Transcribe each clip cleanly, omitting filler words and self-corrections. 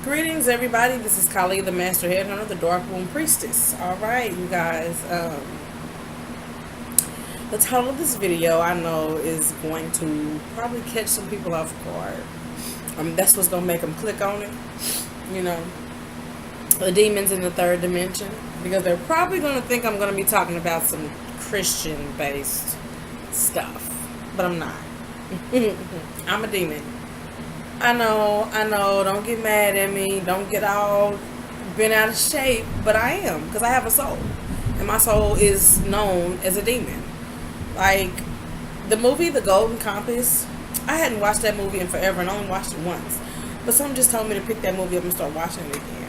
Greetings, everybody. This is Kali, the Master Headhunter, the Dark Moon Priestess. All right, you guys. The title of this video, I know, is going to probably catch some people off guard. That's what's gonna make them click on it. You know, the demons in the third dimension, because they're probably gonna think I'm gonna be talking about some Christian-based stuff, but I'm not. I'm a demon. I know, don't get mad at me, don't get all bent out of shape, but I am, because I have a soul. And my soul is known as a demon. Like, the movie The Golden Compass, I hadn't watched that movie in forever and only watched it once. But someone just told me to pick that movie up and start watching it again.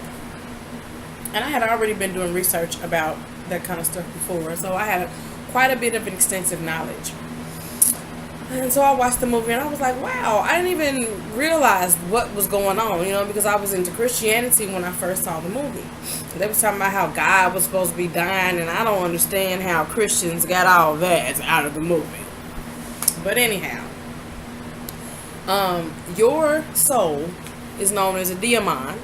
And I had already been doing research about that kind of stuff before, so I had quite a bit of extensive knowledge. And so I watched the movie and I was like, wow, I didn't even realize what was going on, because I was into Christianity when I first saw the movie. They was talking about how God was supposed to be dying, and I don't understand how Christians got all that out of the movie. But anyhow, your soul is known as a daemon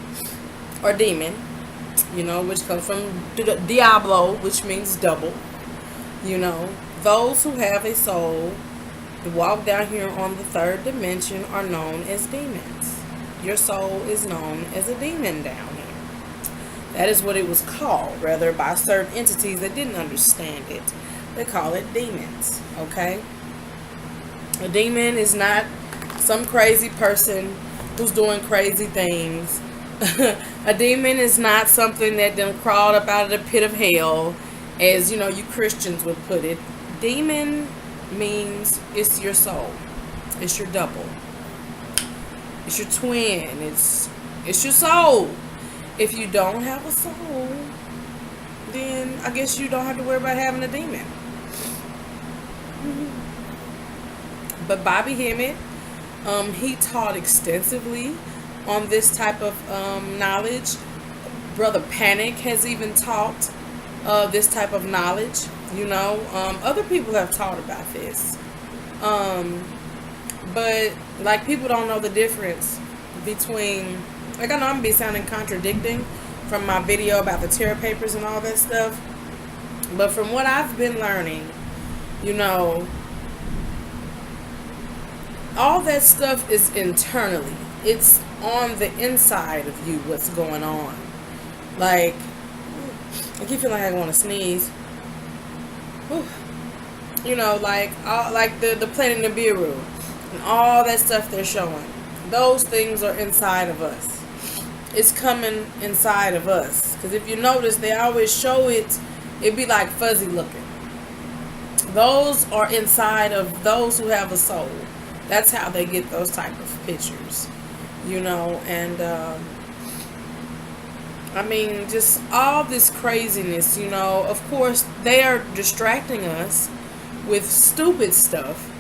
or demon, which comes from Diablo, which means double. Those who have a soul to walk down here on the third dimension are known as demons. Your soul is known as a demon down here. That is what it was called, rather, by certain entities that didn't understand it. They call it demons, okay? A demon is not some crazy person who's doing crazy things. A demon is not something that done crawled up out of the pit of hell, as, you Christians would put it. Demon means it's your soul. It's your double. It's your twin. It's your soul. If you don't have a soul, then I guess you don't have to worry about having a demon. But Bobby Hemmett, he taught extensively on this type of knowledge. Brother Panic has even taught this type of knowledge. Other people have taught about this. But, like, people don't know the difference between, like, I know I'm going to be sounding contradicting from my video about the terror papers and all that stuff. But from what I've been learning, all that stuff is internally. It's on the inside of you what's going on. Like, I keep feeling like I want to sneeze. Whew. Like the planet Nibiru and all that stuff they're showing. Those things are inside of us. It's coming inside of us. Because if you notice, they always show it be like fuzzy looking. Those are inside of those who have a soul. That's how they get those type of pictures. And I mean, just all this craziness, of course, they are distracting us with stupid stuff,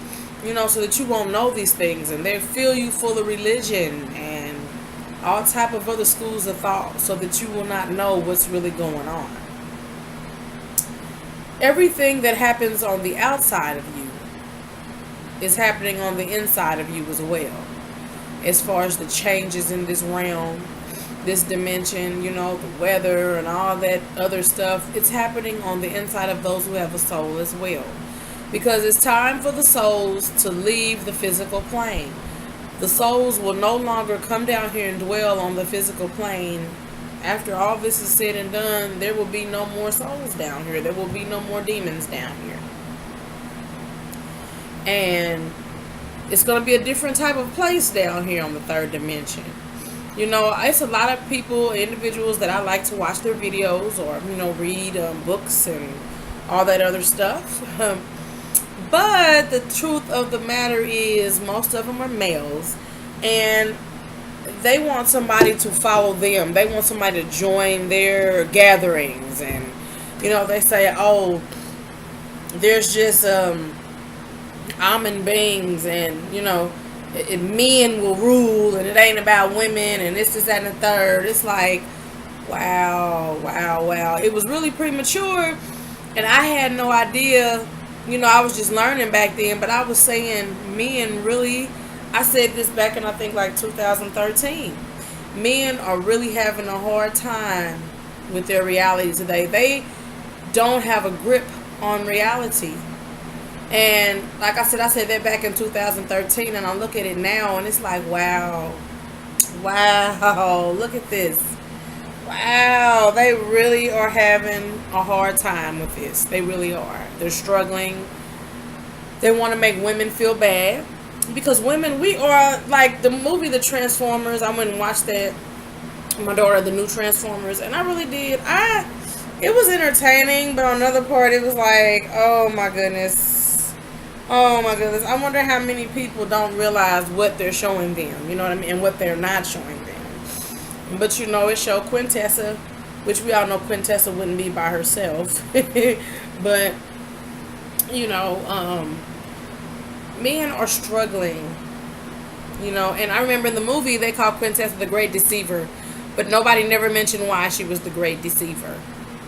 so that you won't know these things, and they fill you full of religion and all type of other schools of thought, so that you will not know what's really going on. Everything that happens on the outside of you is happening on the inside of you as well, as far as the changes in this realm, this dimension, the weather and all that other stuff. It's happening on the inside of those who have a soul as well. Because it's time for the souls to leave the physical plane. The souls will no longer come down here and dwell on the physical plane. After all this is said and done, there will be no more souls down here. There will be no more demons down here. And it's going to be a different type of place down here on the third dimension. It's a lot of people, individuals that I like to watch their videos or, read books and all that other stuff. But the truth of the matter is most of them are males, and they want somebody to follow them. They want somebody to join their gatherings. And, they say, oh, there's just almond beings and, men will rule, and it ain't about women, and this, that, and the third. It's like, wow. It was really premature, and I had no idea. I was just learning back then, but I was saying men really, I said this back in, I think, like 2013. men are really having a hard time with their reality today. They don't have a grip on reality. And like I said that back in 2013, and I look at it now and it's like, wow, look at this. Wow, they really are having a hard time with this. They really are. They're struggling. They want to make women feel bad. Because women, we are, like the movie The Transformers, I went and watched that, my daughter, the new Transformers, and I really did. It was entertaining, but on another part, it was like, oh my goodness. Oh my goodness. I wonder how many people don't realize what they're showing them, you know what I mean, and what they're not showing them. But you know, it showed Quintessa, which we all know Quintessa wouldn't be by herself. But, you know, men are struggling, you know, and I remember in the movie they called Quintessa the Great Deceiver, but nobody never mentioned why she was the Great Deceiver.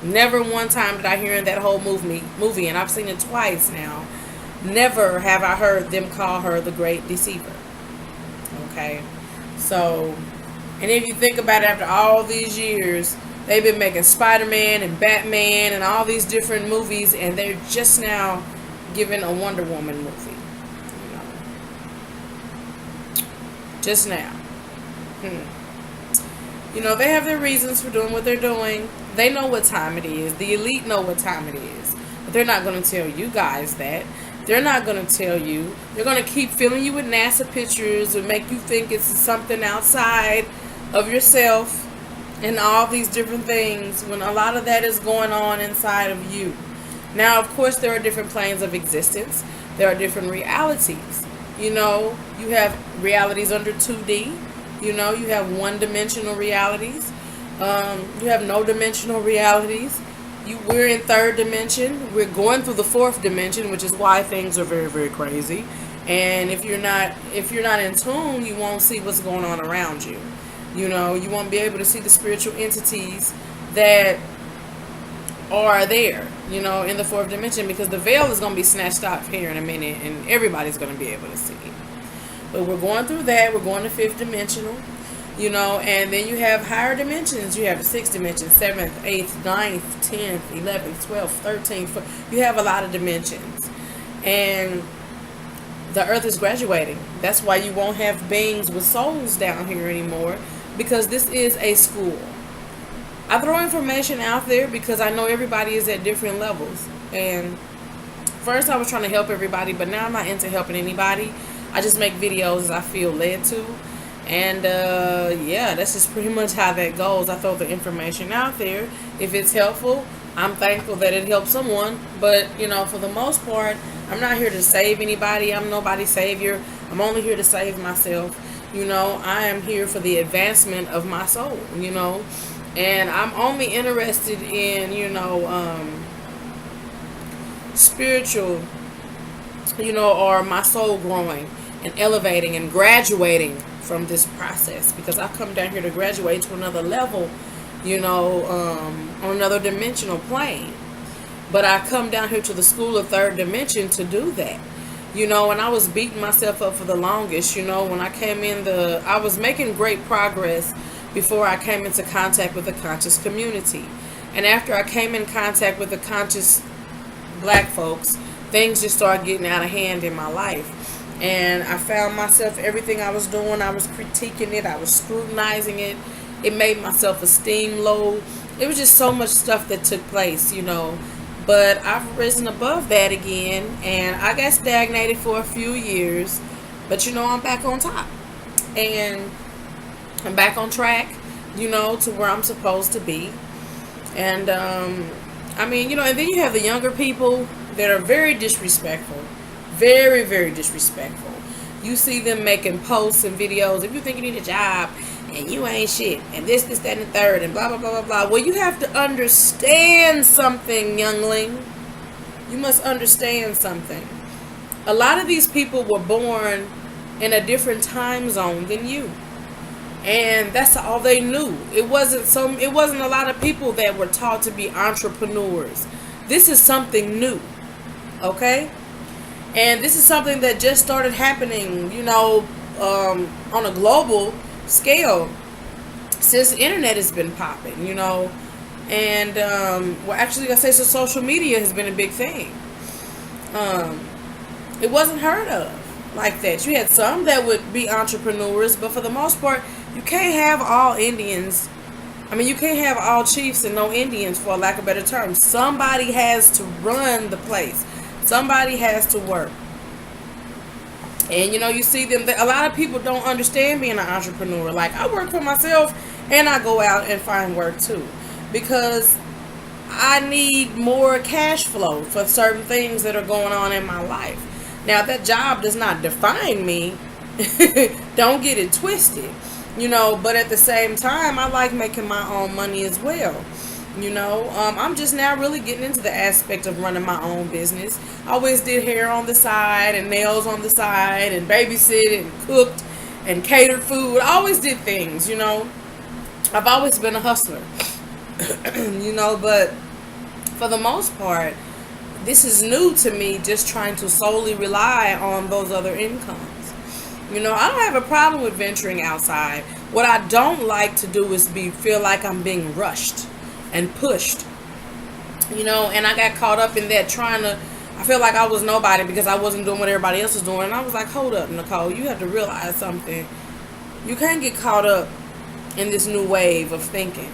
Never one time did I hear in that whole movie, and I've seen it twice now. Never have I heard them call her the Great Deceiver. Okay, so, and if you think about it, after all these years, they've been making Spider-Man and Batman and all these different movies, and they're just now giving a Wonder Woman movie. Just now. You know, they have their reasons for doing what they're doing. They know what time it is. The elite know what time it is. But they're not going to tell you guys that. They're not going to tell you. They're going to keep filling you with NASA pictures and make you think it's something outside of yourself and all these different things, when a lot of that is going on inside of you. Now, of course, there are different planes of existence. There are different realities. You know, you have realities under 2D. You know, you have one-dimensional realities. You have no-dimensional realities. We're in third dimension. We're going through the fourth dimension, which is why things are very, very crazy. And if you're not in tune, you won't see what's going on around you. You know, you won't be able to see the spiritual entities that are there, you know, in the fourth dimension, because the veil is going to be snatched off here in a minute and everybody's going to be able to see. But we're going through that. We're going to fifth dimensional, you know, and then you have higher dimensions. You have the sixth dimension, seventh, eighth, ninth, 10th, 11th, 12th, 13th. You have a lot of dimensions. And the earth is graduating. That's why you won't have beings with souls down here anymore, because this is a school. I throw information out there because I know everybody is at different levels. And first I was trying to help everybody, but now I'm not into helping anybody. I just make videos as I feel led to. And yeah, that's just pretty much how that goes. I throw the information out there. If it's helpful, I'm thankful that it helps someone. But, you know, for the most part, I'm not here to save anybody. I'm nobody's savior. I'm only here to save myself. You know, I am here for the advancement of my soul, you know. And I'm only interested in, you know, spiritual, you know, or my soul growing and elevating and graduating from this process, because I come down here to graduate to another level, you know, on another dimensional plane. But I come down here to the school of third dimension to do that, you know. And I was beating myself up for the longest, you know. When I came in, I was making great progress before I came into contact with the conscious community. And after I came in contact with the conscious black folks, things just started getting out of hand in my life. And I found myself, everything I was doing, I was critiquing it, I was scrutinizing it. It made my self-esteem low. It was just so much stuff that took place, you know. But I've risen above that again, and I got stagnated for a few years. But, you know, I'm back on top. And I'm back on track, you know, to where I'm supposed to be. And, I mean, you know, and then you have the younger people that are very disrespectful. Very, very disrespectful. You see them making posts and videos. If you think you need a job and you ain't shit, and this, that, and the third, and blah, blah, blah, blah, blah. Well, you have to understand something, youngling. You must understand something. A lot of these people were born in a different time zone than you. And that's all they knew. It wasn't a lot of people that were taught to be entrepreneurs. This is something new. Okay? And this is something that just started happening, you know, on a global scale. since the internet has been popping, and well, actually, I say so. Social media has been a big thing. Um, it wasn't heard of like that. You had some that would be entrepreneurs, but for the most part, you can't have all Indians. I mean, you can't have all chiefs and no Indians, for lack of a better term. Somebody has to run the place. Somebody has to work. And you see them. A lot of people don't understand being an entrepreneur. Like, I work for myself, and I go out and find work too, because I need more cash flow for certain things that are going on in my life. Now, that job does not define me. Don't get it twisted. But at the same time, I like making my own money as well. I'm just now really getting into the aspect of running my own business. I always did hair on the side and nails on the side and babysit and cooked and catered food. I always did things. I've always been a hustler. But for the most part, this is new to me, just trying to solely rely on those other incomes. I don't have a problem with venturing outside. What I don't like to do is feel like I'm being rushed and pushed. And I got caught up in that, I feel like I was nobody because I wasn't doing what everybody else was doing. And I was like, hold up, Nicole, you have to realize something. You can't get caught up in this new wave of thinking.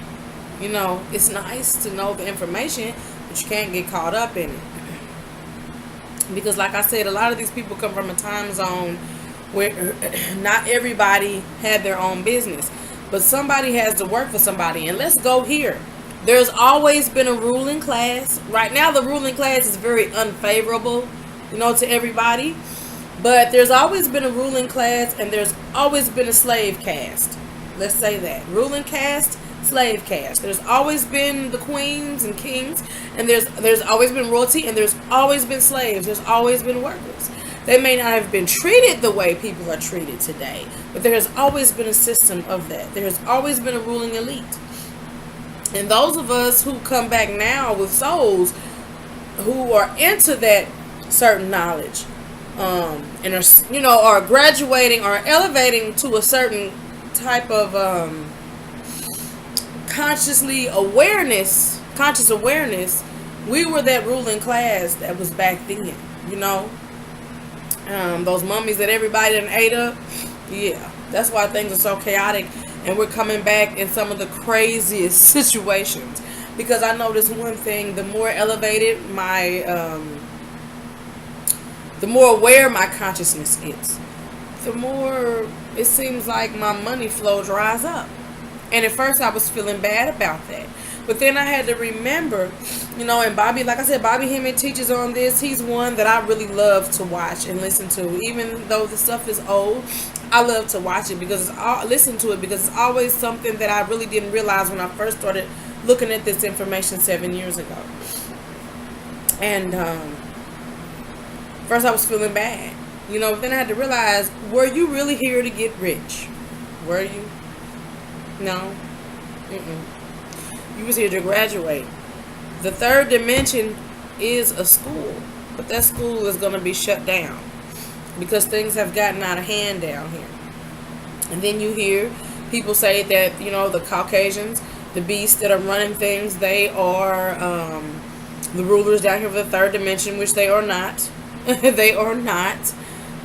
It's nice to know the information, but you can't get caught up in it. Because like I said, a lot of these people come from a time zone where not everybody had their own business, but somebody has to work for somebody. And let's go here. There's always been a ruling class. Right now, the ruling class is very unfavorable, to everybody. But there's always been a ruling class, and there's always been a slave caste. Let's say that. Ruling caste, slave caste. There's always been the queens and kings, and there's always been royalty, and there's always been slaves. There's always been workers. They may not have been treated the way people are treated today, but there has always been a system of that. There has always been a ruling elite. And those of us who come back now with souls who are into that certain knowledge, and are graduating or elevating to a certain type of conscious awareness, we were that ruling class that was back then. Those mummies that everybody done ate up. Yeah, that's why things are so chaotic, and we're coming back in some of the craziest situations. Because I noticed one thing: the more elevated the more aware my consciousness gets, the more it seems like my money flow dries up. And at first I was feeling bad about that. But then I had to remember, and Bobby, like I said, Bobby Hemmett teaches on this. He's one that I really love to watch and listen to. Even though the stuff is old, I love to watch it because listen to it because it's always something that I really didn't realize when I first started looking at this information 7 years ago. And first I was feeling bad. Then I had to realize, were you really here to get rich? Were you? No. You was here to graduate. The third dimension is a school, but that school is going to be shut down because things have gotten out of hand down here. And then you hear people say that, the Caucasians, the beasts that are running things, they are the rulers down here of the third dimension, which they are not. They are not.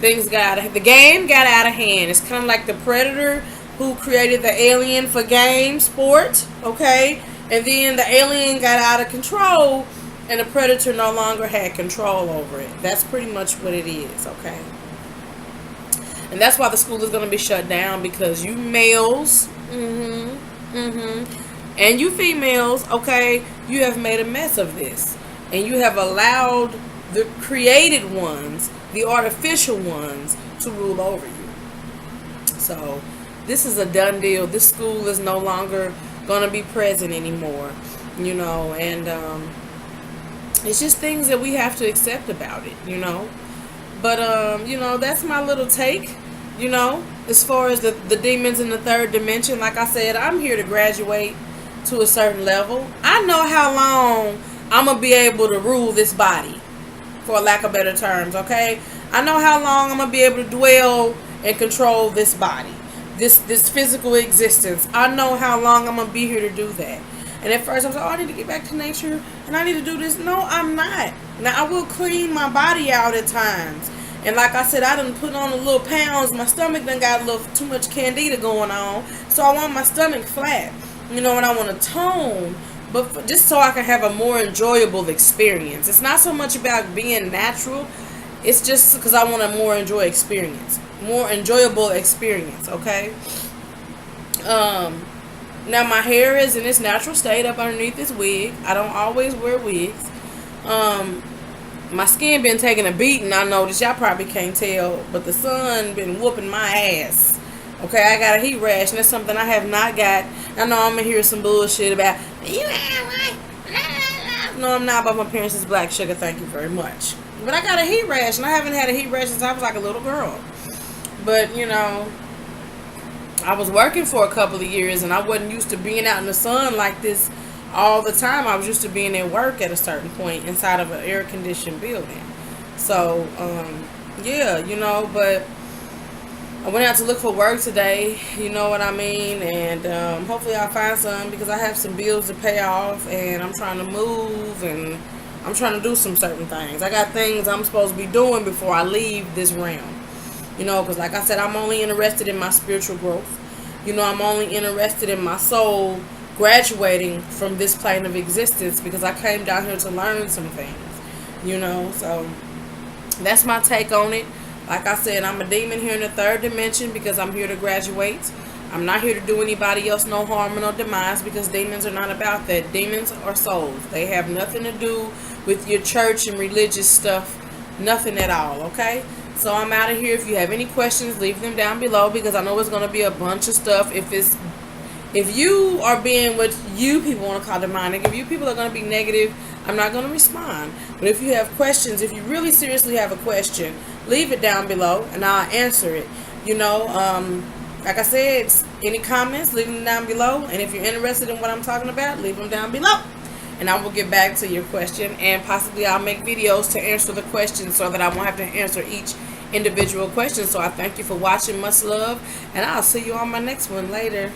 The game got out of hand. It's kind of like the Predator who created the alien for game sport, okay? And then the alien got out of control, and the Predator no longer had control over it. That's pretty much what it is, okay? And that's why the school is going to be shut down, because you males, and you females, okay, you have made a mess of this. And you have allowed the created ones, the artificial ones, to rule over you. So this is a done deal. This school is no longer going to be present anymore, and it's just things that we have to accept about it, but that's my little take, as far as the demons in the third dimension. Like I said, I'm here to graduate to a certain level. I know how long I'm gonna be able to rule this body, for lack of better terms, okay? I know how long I'm gonna be able to dwell and control this body. this physical existence. I know how long I'm gonna be here to do that. And at first I was like, oh, I need to get back to nature and I need to do this. No, I'm not. Now I will clean my body out at times. And like I said, I done put on a little pounds. My stomach done got a little too much candida going on. So I want my stomach flat. You know, and I want to tone. But just so I can have a more enjoyable experience. It's not so much about being natural. It's just because I want a more enjoyable experience, okay? Now my hair is in its natural state up underneath this wig. I don't always wear wigs. My skin been taking a beating. I noticed, y'all probably can't tell, but the sun been whooping my ass. Okay, I got a heat rash, and that's something I have not got. I know I'm gonna hear some bullshit about, you have one. No, I'm not, but my parents is black sugar, thank you very much. But I got a heat rash, and I haven't had a heat rash since I was like a little girl. But, you know, I was working for a couple of years, and I wasn't used to being out in the sun like this all the time. I was used to being at work at a certain point inside of an air-conditioned building. So, yeah, you know, but I went out to look for work today, you know what I mean, and hopefully I'll find some because I have some bills to pay off, and I'm trying to move, and I'm trying to do some certain things. I got things I'm supposed to be doing before I leave this realm, you know, because like I said, I'm only interested in my spiritual growth. You know, I'm only interested in my soul graduating from this plane of existence because I came down here to learn some things, you know, so that's my take on it. Like I said, I'm a demon here in the third dimension because I'm here to graduate. I'm not here to do anybody else no harm or no demise because demons are not about that. Demons are souls. They have nothing to do with your church and religious stuff. Nothing at all, okay? So I'm out of here. If you have any questions, leave them down below because I know it's going to be a bunch of stuff. If you are being what you people want to call demonic, if you people are going to be negative, I'm not going to respond. But if you have questions, if you really seriously have a question, leave it down below and I'll answer it. You know, like I said, any comments, leave them down below. And if you're interested in what I'm talking about, leave them down below. And I will get back to your question. And possibly I'll make videos to answer the questions so that I won't have to answer each individual question. So I thank you for watching. Much love. And I'll see you on my next one later.